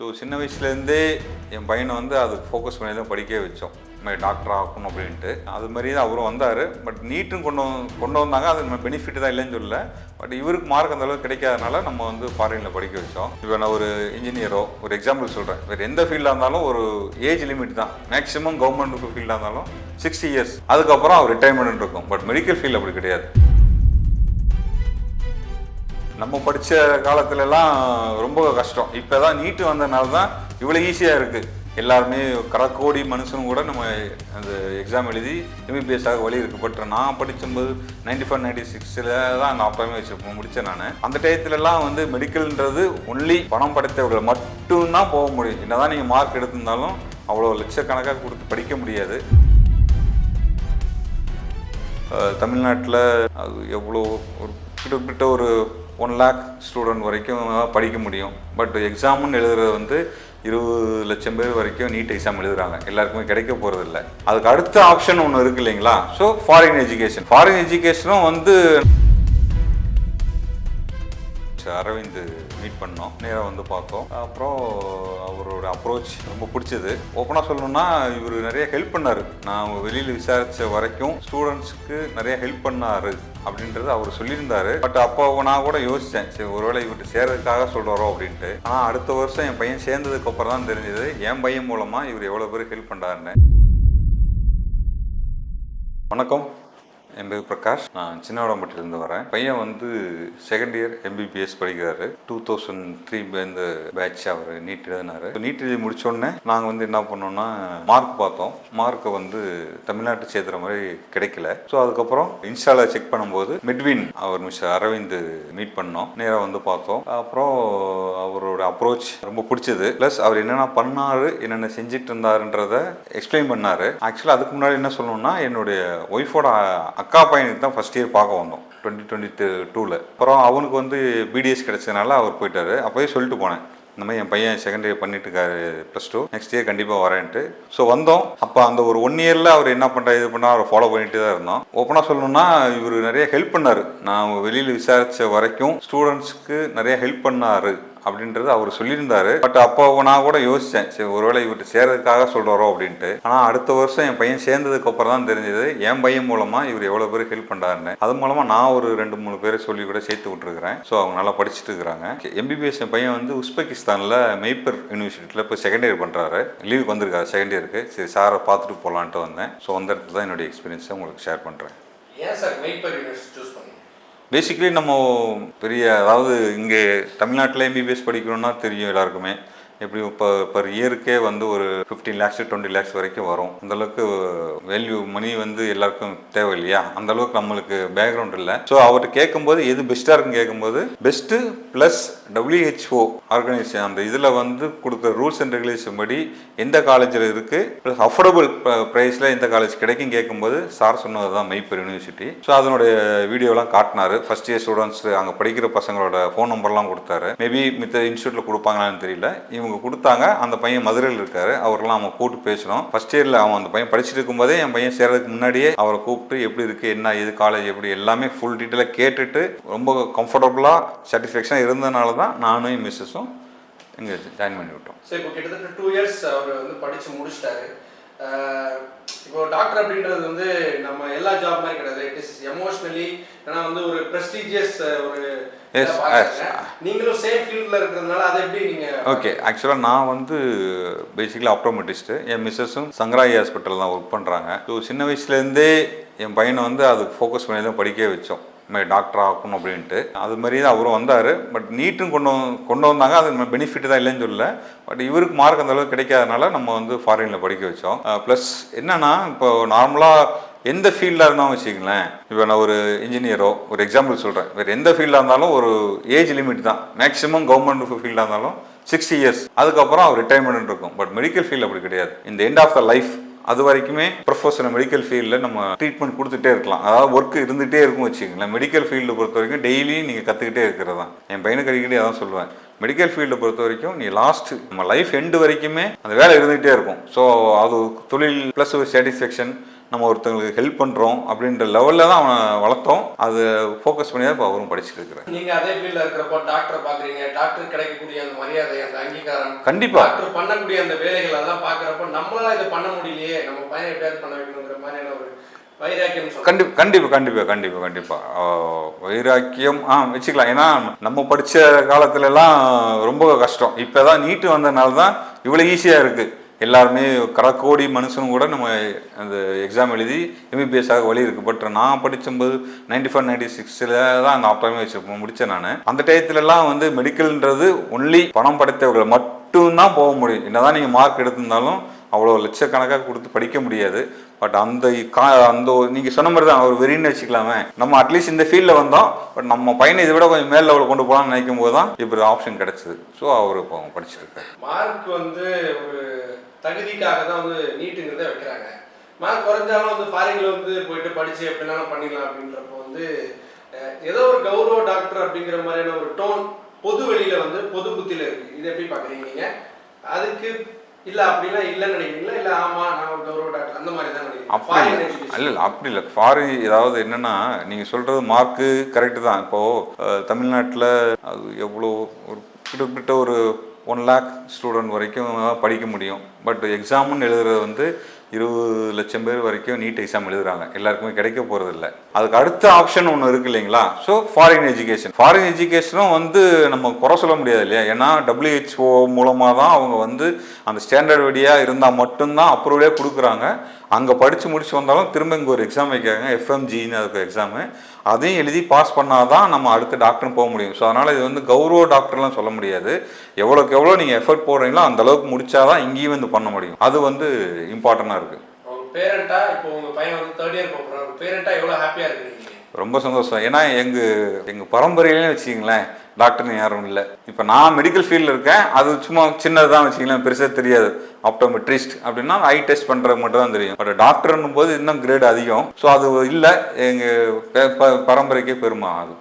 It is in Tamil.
ஸோ சின்ன வயசுலேருந்தே என் பையனை வந்து அதுக்கு ஃபோக்கஸ் பண்ணி தான் படிக்க வச்சோம். மாதிரி டாக்டர் ஆகணும் அப்படின்ட்டு. அது மாதிரி தான் அவரும் வந்தார். பட் நீட்டும் கொண்டு வந்தாங்க. அது பெனிஃபிட் தான் இல்லைன்னு சொல்லல. பட் இவருக்கு மார்க் அந்த அளவுக்கு கிடைக்காதனால நம்ம வந்து ஃபாரினில் படிக்க வச்சோம். இப்போ நான் ஒரு இன்ஜினியரோ ஒரு எக்ஸாம்பிள் சொல்கிறேன். வேறு எந்த ஃபீல்டாக இருந்தாலும் ஒரு ஏஜ் லிமிட் தான். மேக்ஸிமம் கவர்மெண்ட் ஃபீல்டாக இருந்தாலும் 60 இயர்ஸ். அதுக்கப்புறம் அவர் ரிட்டைர்மெண்ட் இருக்கும். பட் மெடிக்கல் ஃபீல்டு அப்படி கிடையாது. நம்ம படித்த காலத்துலலாம் ரொம்ப கஷ்டம். இப்போ தான் நீட்டு வந்ததுனால தான் இவ்வளோ ஈஸியாக இருக்குது. எல்லாருமே கரக்கோடி மனுஷனும் கூட நம்ம அந்த எக்ஸாம் எழுதி எம்பிபிஎஸ்ஸாக வழி இருக்குது. பட் நான் படிக்கும்போது 95, 96 தான் நான் அப்போவே வச்சுருப்போம் முடித்தேன். நான் அந்த டயத்துலலாம் வந்து மெடிக்கல்ன்றது ஒன்லி பணம் படைத்தவர்கள் மட்டும்தான் போக முடியும். என்ன தான் நீங்கள் மார்க் எடுத்திருந்தாலும் அவ்வளோ லட்சக்கணக்காக கொடுத்து படிக்க முடியாது. தமிழ்நாட்டில் அது எவ்வளோ ஒரு கிட்டத்தட்ட ஒரு 1 lakh ஸ்டூடெண்ட் வரைக்கும் படிக்க முடியும். பட் எக்ஸாம்னு எழுதுறது வந்து 20 லட்சம் பேர் வரைக்கும் நீட் எக்ஸாம் எழுதுறாங்க. எல்லாருக்குமே கிடைக்க போகிறது இல்லை. அதுக்கு அடுத்த ஆப்ஷன் ஒன்று இருக்குது இல்லைங்களா? ஸோ ஃபாரின் எஜுகேஷனும் வந்து அரவிந்த் மீட் பண்ணோம். நேராக வந்து பார்த்தோம். அப்புறம் அவரோட அப்ரோச் ரொம்ப பிடிச்சது. ஓப்பனாக சொல்லணும்னா இவர் நிறைய ஹெல்ப் பண்ணார். நான் வெளியில் விசாரித்த வரைக்கும் ஸ்டூடெண்ட்ஸுக்கு நிறைய ஹெல்ப் பண்ணார் அப்படின்றது அவர் சொல்லியிருந்தாரு. பட் அப்போ நான் கூட யோசித்தேன், சரி ஒருவேளை இவர்கிட்ட சேர்றதுக்காக சொல்கிறாரோ அப்படின்ட்டு. ஆனால் அடுத்த வருஷம் என் பையன் சேர்ந்ததுக்கு அப்புறம் தான் தெரிஞ்சது என் பையன் மூலமாக இவர் எவ்வளோ பேர் ஹெல்ப் பண்ணாருன்னு. வணக்கம், என் பேர் பிரகாஷ். நான் சின்னவடம்பட்டிலேருந்து வரேன். பையன் வந்து செகண்ட் இயர் எம்பிபிஎஸ் படிக்கிறாரு. 2003 இந்த பேட்ச் அவர் நீட் எழுதினாரு. நீட் எழுதி முடிச்சோடனே நாங்கள் வந்து என்ன பண்ணோம்னா மார்க் பார்த்தோம். மார்க்கை வந்து தமிழ்நாட்டு சேர்த்துற மாதிரி கிடைக்கல. ஸோ அதுக்கப்புறம் இன்ஸ்டால செக் பண்ணும்போது மெட்வின் அவர் மிஸ்டர் அரவிந்த் மீட் பண்ணோம். நேராக வந்து பார்த்தோம். அப்புறம் அவரோட அப்ரோச் ரொம்ப பிடிச்சது. ப்ளஸ் அவர் என்னென்ன பண்ணாரு, என்னென்ன செஞ்சுட்டு இருந்தாருன்றத எக்ஸ்பிளைன் பண்ணாரு. ஆக்சுவலாக அதுக்கு முன்னாடி என்ன சொல்லணும்னா, என்னுடைய ஒய்ஃபோட அக்கா பையனுக்கு தான் ஃபஸ்ட் இயர் பார்க்க வந்தோம் 2022. அப்புறம் அவனுக்கு வந்து பிடிஎஸ் கிடைச்சதுனால அவர் போயிட்டாரு. அப்போயே சொல்லிட்டு போனேன், இந்த மாதிரி என் பையன் செகண்ட் இயர் பண்ணிட்டு இருக்காரு +2, நெக்ஸ்ட் இயர் கண்டிப்பாக வரேன்ட்டு. ஸோ வந்தோம். அப்போ அந்த ஒரு 1 இயரில் அவர் என்ன பண்ணுறாரு இது பண்ணால் அவரை ஃபாலோ பண்ணிட்டு தான் இருந்தோம். ஓப்பனாக சொல்லணும்னா இவர் நிறைய ஹெல்ப் பண்ணார். நான் வெளியில் விசாரித்த வரைக்கும் ஸ்டூடெண்ட்ஸ்க்கு நிறைய ஹெல்ப் பண்ணார் அப்படின்றது அவர் சொல்லியிருந்தாரு. பட் அப்போ நான் கூட யோசித்தேன், சரி ஒருவேளை இவர்கிட்ட சேர்றதுக்காக சொல்கிறாரோ அப்படின்ட்டு. ஆனால் அடுத்த வருஷம் என் பையன் சேர்ந்ததுக்கு அப்புறம் தான் தெரிஞ்சது என் பையன் மூலமாக இவர் எவ்வளோ பேர் ஹெல்ப் பண்ணாருன்னு. அது மூலமாக நான் ஒரு 2-3 பேரை சொல்லி கூட சேர்த்து விட்டுருக்கிறேன். ஸோ அவங்க நல்லா படிச்சுட்டு இருக்கிறாங்க. எம்பிபிஎஸ் என் பையன் வந்து உஸ்பெகிஸ்தானில் மெய்ப்பர் யூனிவர்சிட்டியில் இப்போ செகண்ட் இயர் பண்ணுறாரு. லீவுக்கு வந்திருக்காரு செகண்ட் இயருக்கு. சரி சாரை பார்த்துட்டு போகலான்ட்டு வந்தேன். ஸோ அந்த இடத்துல தான் என்னுடைய எக்ஸ்பீரியன்ஸை உங்களுக்கு ஷேர் பண்ணுறேன். ஏன் சார் மெய்ப்பர் யூனிவர்சிட்டி சூஸ் பண்ணீங்க? பேசிக்கலி நம்ம பெரிய, அதாவது இங்கே தமிழ்நாட்டில் எம்பிபிஎஸ் படிக்கணும்னா தெரியும் எல்லாருக்குமே. எப்படி இப்போ பர் இயருக்கே வந்து ஒரு 15 lakhs 20 lakhs வரைக்கும் வரும். அந்தளவுக்கு வேல்யூ மணி வந்து எல்லாருக்கும் தேவை இல்லையா? அந்தளவுக்கு நம்மளுக்கு பேக்ரவுண்ட் இல்லை. ஸோ அவர்கிட்ட கேட்கும்போது எது பெஸ்ட்டாக இருக்குன்னு கேட்கும்போது பெஸ்ட்டு ப்ளஸ் WHO ஆர்கனைசேஷன் அந்த இதில் வந்து கொடுக்குற ரூல்ஸ் அண்ட் ரெகுலேஷன் படி எந்த காலேஜில் இருக்குது, ப்ளஸ் அஃபோர்டபுள் ப்ரைஸில் எந்த காலேஜ் கிடைக்கும் கேட்கும்போது சார் சொன்னது தான் மெய்ப்பர் யூனிவர்சிட்டி. ஸோ அதனுடைய வீடியோலாம் காட்டினார். ஃபஸ்ட் இயர் ஸ்டூடெண்ட்ஸ் அங்கே படிக்கிற பசங்களோட ஃபோன் நம்பர்லாம் கொடுத்தாரு. மேபி மித்த இன்ஸ்டியூட்டில் கொடுப்பாங்களான்னு தெரியல. இவங்க கொடுத்தாங்க. அந்த பையன் மதுரையில் இருக்காரு. அவரெல்லாம் நம்ம கூப்பிட்டு பேசணும். ஃபர்ஸ்ட் இயரில் அவன் அந்த பையன் படிச்சுட்டு இருக்கும்போதே என் பையன் சேர்றதுக்கு முன்னாடியே அவரை கூப்பிட்டு எப்படி இருக்குது, என்ன இது காலேஜ் எப்படி எல்லாமே ஃபுல் டீட்டெயிலாக கேட்டுட்டு ரொம்ப கம்ஃபர்டபுளாக சாட்டிஸ்ஃபேக்ஷனாக இருந்ததுனால தான் நானும் என் மிஸ்ஸஸும் இங்கே ஜாயின் பண்ணி விட்டோம். சரி, இப்போ கிட்டத்தட்ட 2 years அவர் வந்து படித்து முடிச்சிட்டாரு. இப்போ டாக்டர் அப்படின்றது வந்து நம்ம எல்லா ஜாப் மாதிரி கிடையாது. இட் இஸ் எமோஷ்னலி, ஏன்னா வந்து ஒரு ப்ரெஸ்டீஜியஸ் ஒரு நீங்களும் சேம் ஃபீல்டில் இருக்கிறதுனால அதை எப்படி நீங்கள்? ஓகே, ஆக்சுவலாக நான் வந்து பேசிக்கலி ஆப்டோமெட்ரிஸ்ட்டு. என் மிஸ்ஸஸும் சங்கராயி ஹாஸ்பிட்டல் தான் ஒர்க் பண்ணுறாங்க. ஸோ சின்ன வயசுலேருந்தே என் பையனை வந்து அதுக்கு ஃபோக்கஸ் பண்ணி தான் படிக்க வச்சோம். மாதிரி டாக்டர் ஆகணும் அப்படின்ட்டு. அது மாதிரி தான் அவரும் வந்தார். பட் நீட்டும் கொண்டு வந்தாங்க. அது பெனிஃபிட் தான் இல்லைன்னு சொல்லல. பட் இவருக்கு மார்க் அந்த அளவுக்கு கிடைக்காதனால நம்ம வந்து ஃபாரினில் படிக்க வச்சோம். ப்ளஸ் என்னன்னா, இப்போ நார்மலாக எந்த ஃபீல்டாக இருந்தாலும் வச்சுக்கங்களேன். இப்போ நான் ஒரு இன்ஜினியரோ ஒரு எக்ஸாம்பிள் சொல்கிறேன். வேறு எந்த ஃபீல்டாக இருந்தாலும் ஒரு ஏஜ் லிமிட் தான். மேக்ஸிமம் கவர்மெண்ட் ஃபீல்டாக இருந்தாலும் 60 இயர்ஸ். அதுக்கப்புறம் அவர் ரிட்டைர்மெண்ட் இருக்கும். பட் மெடிக்கல் ஃபீல்டு அப்படி கிடையாது. இந்த எண்ட் ஆஃப் த லைஃப் அது வரைக்குமே ப்ரொஃபஷனல் மெடிக்கல் ஃபீல்டில் நம்ம ட்ரீட்மெண்ட் கொடுத்துட்டே இருக்கலாம். அதாவது ஒர்க் இருந்துகிட்டே இருக்கும் வச்சுக்கங்களேன். மெடிக்கல் ஃபீல்டு பொறுத்த வரைக்கும் டெய்லி நீங்கள் கற்றுக்கிட்டே இருக்கிறது தான். என் பையனுக்கு அடிக்கடி அதான் சொல்லுவேன், மெடிக்கல் ஃபீல்டை பொறுத்த வரைக்கும் நீ லாஸ்ட் நம்ம லைஃப் எண்டு வரைக்குமே அந்த வேலை இருந்துகிட்டே இருக்கும். ஸோ அது தொழில் ப்ளஸ் ஒரு சாட்டிஸ்ஃபேக்ஷன் நம்ம ஒருத்தங்களுக்கு ஹெல்ப் பண்ணுறோம் அப்படின்ற லெவலில் தான் அவனை வளர்த்தோம். அது ஃபோக்கஸ் பண்ணி தான் இப்போ அவரும் படிச்சுட்டு இருக்கிறார். நீங்கள் அதே ஃபீல்டில் இருக்கிறப்போ டாக்டரை பார்க்குறீங்க, டாக்டர் கிடைக்கக்கூடிய அந்த மரியாதை, அந்த அங்கீகாரம், கண்டிப்பாக டாக்டர் பண்ணக்கூடிய அந்த வேலைகள் எல்லாம் பார்க்குறப்போ நம்மளால இதை பண்ண முடியலையே, நம்ம பையனை எப்படியாவது பண்ண வைக்கணுங்கிற மாதிரியான ஒரு வைராக்கியம் சொல்லுங்க. கண்டிப்பாக வைராக்கியம் வச்சுக்கலாம். ஏன்னா நம்ம படித்த காலத்துலலாம் ரொம்ப கஷ்டம். இப்போ தான் நீட்டு வந்ததுனால தான் இவ்வளோ ஈஸியாக இருக்குது. எல்லாருமே கடற்கோடி மனுஷனும் கூட நம்ம அந்த எக்ஸாம் எழுதி MBBS ஆக வழி இருக்குது. பட் நான் படிக்கும்போது 95, 96 தான் அந்த ஆப்டாமே வச்சு முடித்தேன் நான். அந்த டயத்துலலாம் வந்து மெடிக்கல்ன்றது ஒன்லி பணம் படைத்தவர்கள் மட்டும்தான் போக முடியும். என்னதான் நீங்கள் மார்க் எடுத்திருந்தாலும் அவ்வளோ லட்சக்கணக்காக கொடுத்து படிக்க முடியாது. பட் அந்த நீங்கள் சொன்ன மாதிரி தான் ஒரு வெறின்னு வச்சுக்கலாமே. நம்ம அட்லீஸ்ட் இந்த ஃபீல்டில் வந்தோம், பட் நம்ம பையனை இதை விட கொஞ்சம் மேல் லெவலில் கொண்டு போகலான்னு நினைக்கும் போது தான் இப்படி ஆப்ஷன் கிடச்சிது. ஸோ அவர் இப்போ படிச்சுட்டு இருக்காரு. மார்க் வந்து ஒரு தகுதிக்காக தான் வந்து நீட்டுங்கிறத வைக்கிறாங்க. மார்க் குறைஞ்சாலும் வந்து ஃபாரின்ல வந்து போயிட்டு படிச்சு எப்படினாலும் பண்ணிடலாம் அப்படின்றப்போ வந்து ஏதோ ஒரு கௌரவ டாக்டர் அப்படிங்கிற மாதிரியான ஒரு டோன் பொது வெளியில வந்து பொது புத்தியில இருக்கு. இதை எப்படி பாக்குறீங்க நீங்க? அதுக்கு இல்ல அப்படின்னா இல்லைன்னு நினைக்கிறீங்களா, இல்ல ஆமா நான் ஒரு கௌரவ டாக்டர் அந்த மாதிரி தான் நினைக்கிறேன்? அப்படி இல்லை. ஃபாரின் ஏதாவது என்னன்னா நீங்க சொல்றது மார்க்கு கரெக்டு தான். இப்போ தமிழ்நாட்டில் அது எவ்வளோ ஒரு கிட்டத்தட்ட ஒரு 1 lakh ஸ்டூடெண்ட் வரைக்கும் படிக்க முடியும். பட் எக்ஸாம்னு எழுதுறது வந்து 20 லட்சம் பேர் வரைக்கும் நீட் எக்ஸாம் எழுதுறாங்க. எல்லாருக்குமே கிடைக்க போகிறது இல்லை. அதுக்கு அடுத்த ஆப்ஷன் ஒன்று இருக்கு இல்லைங்களா? ஸோ ஃபாரின் எஜுகேஷனும் வந்து நம்ம குறை சொல்ல முடியாது இல்லையா? ஏன்னா WHO மூலமாக தான் அவங்க வந்து அந்த ஸ்டாண்டர்ட் வழியாக இருந்தால் மட்டும்தான் அப்ரூவலே கொடுக்குறாங்க. அங்கே படித்து முடிச்சு வந்தாலும் திரும்ப இங்கே ஒரு எக்ஸாம் வைக்கிறாங்க, FMGன்னு அதுக்கு எக்ஸாமு. அதையும் எழுதி பாஸ் பண்ணால் தான் நம்ம அடுத்த டாக்டர்னு போக முடியும். ஸோ அதனால் இது வந்து கௌரவ டாக்டர்லாம் சொல்ல முடியாது. எவ்வளோக்கு எவ்வளோ நீங்கள் எஃபர்ட் போடுறீங்களோ அந்த அளவுக்கு முடிச்சாதான் இங்கேயும் வந்து பண்ண முடியும். அது வந்து இம்பார்ட்டண்டாக இருக்குது. பேரண்டா இப்போ உங்கள் பையன் வந்து 3rd இயர் போகிறார், பேரண்டா எவ்வளோ ஹாப்பியாக இருக்கீங்க? ரொம்ப சந்தோஷம். ஏன்னா எங்கள் பரம்பரையிலே வச்சுக்கிங்களேன் டாக்டர்னு யாரும் இல்லை. இப்போ நான் மெடிக்கல் ஃபீல்டில் இருக்கேன். அது சும்மா சின்னது தான் வச்சுக்கலாம், பெருசாக தெரியாது. ஆப்டோமெட்ரிஸ்ட் அப்படின்னா ஐ டெஸ்ட் பண்ணுறது மட்டும் தான் தெரியும். பட் டாக்டர்னும் போது இன்னும் கிரேட் அதிகம். ஸோ அது இல்லை, எங்கள் பரம்பரைக்கே பெருமை அது.